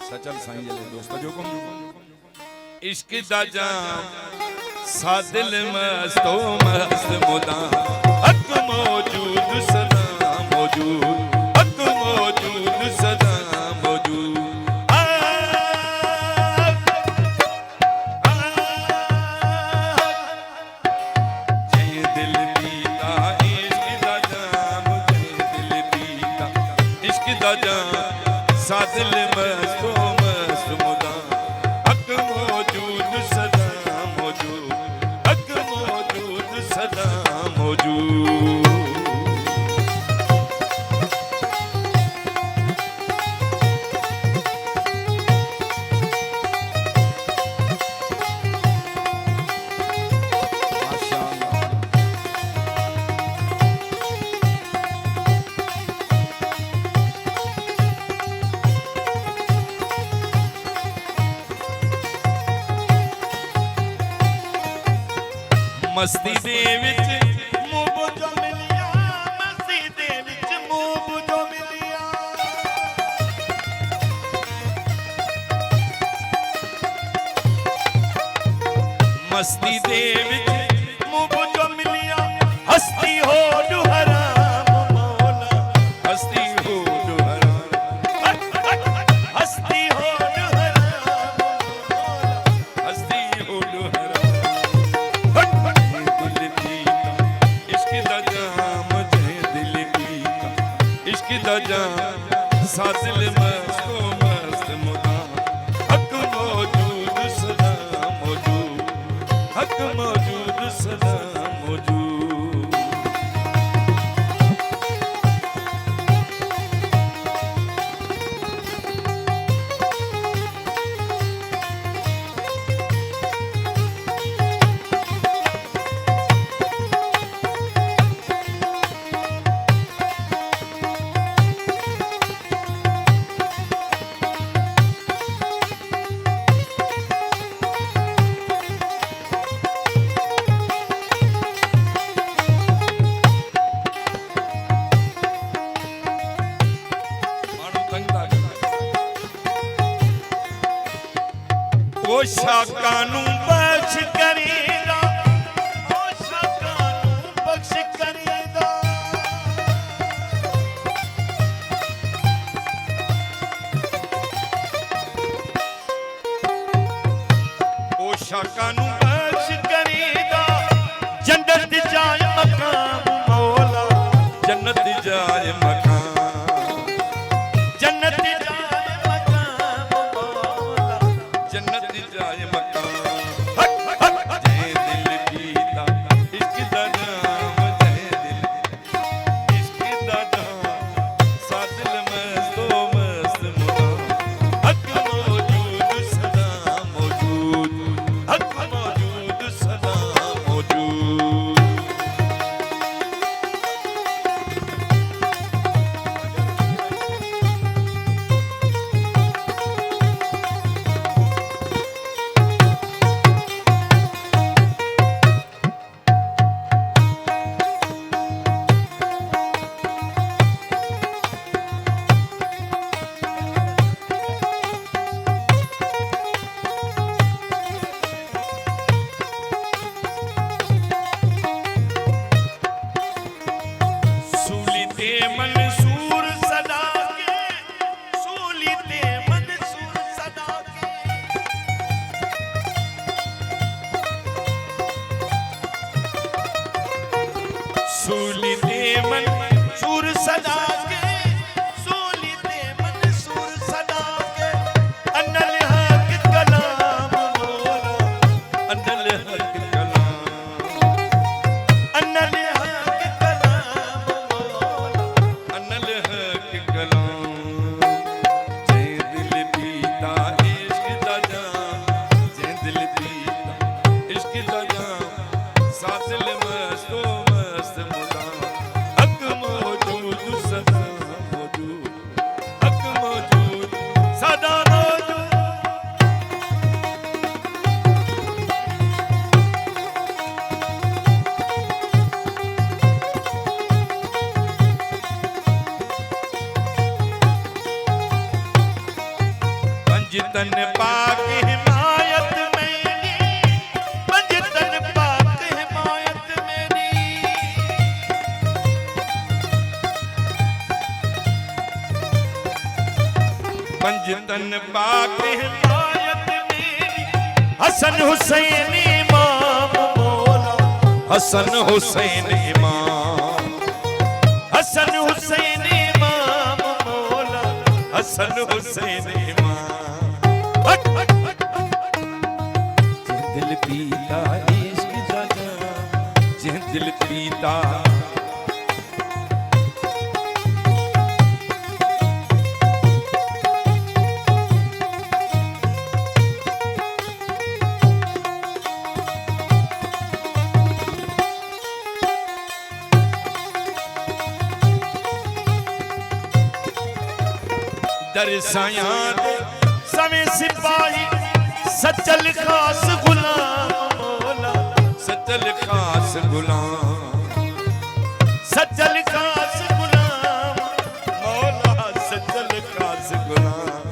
सचल साईं जले दोस्त जो को इश्क दा जाम सा दिल मस्तो मस्त मुदा हक मौजूद सदा मौजूद हक मौजूद सदा मौजूद जय दिल पीता इश्क दा जाम जय दिल पीता इश्क दा जाम सा दिल मस्तो मस्त मुदा हक मौजूद सदा मौजूद हक मौजूद सदा मौजूद मस्ती दे विच मूब जो मिलिया मस्ती दे विच मूब जो मिलिया मस्ती दे विच मूब जो मिलिया हस्ती हो जो हराम मौला हस्ती हो जो हराम हस्ती हो जो हराम मौला हस्ती हो जो हराम सा दिल मस्तो मस्त मुदा हक मौजूद सदा मौजूद हक मौजूद सदा मौजूद ओ शाकानू बख्श करेगा ओ शाकानू बख्श करेगा ओ शाकानू बख्श करेगा जन्नत जाए मकाम मौला जन्नत जाए मकाम जन्नत जाए मकाम मौला जन्नत जाए मकाम जय दिल पीता इश्क दा जाम जय दिल इश्क दा जाम सा दिल मस्तो मस्त मुदा हक मौजूद सदा मौजूद हक पंजतन पाक हिमायत मेरी, पंजतन पाक हिमायत मेरी। पंजतन पाक हिमायत मेरी, हसन हुसैन इमाम मौला, हसन हुसैन इमाम, हसन हुसैन इमाम मौला, हसन हुसैन इमाम। दिल पीता इश्क जाना, दिल पीता दरसायां समय सिपाही सचल खास गुलाम मौला, सचल खास गुलाम, सचल खास गुलाम मौला, सचल खास गुलाम।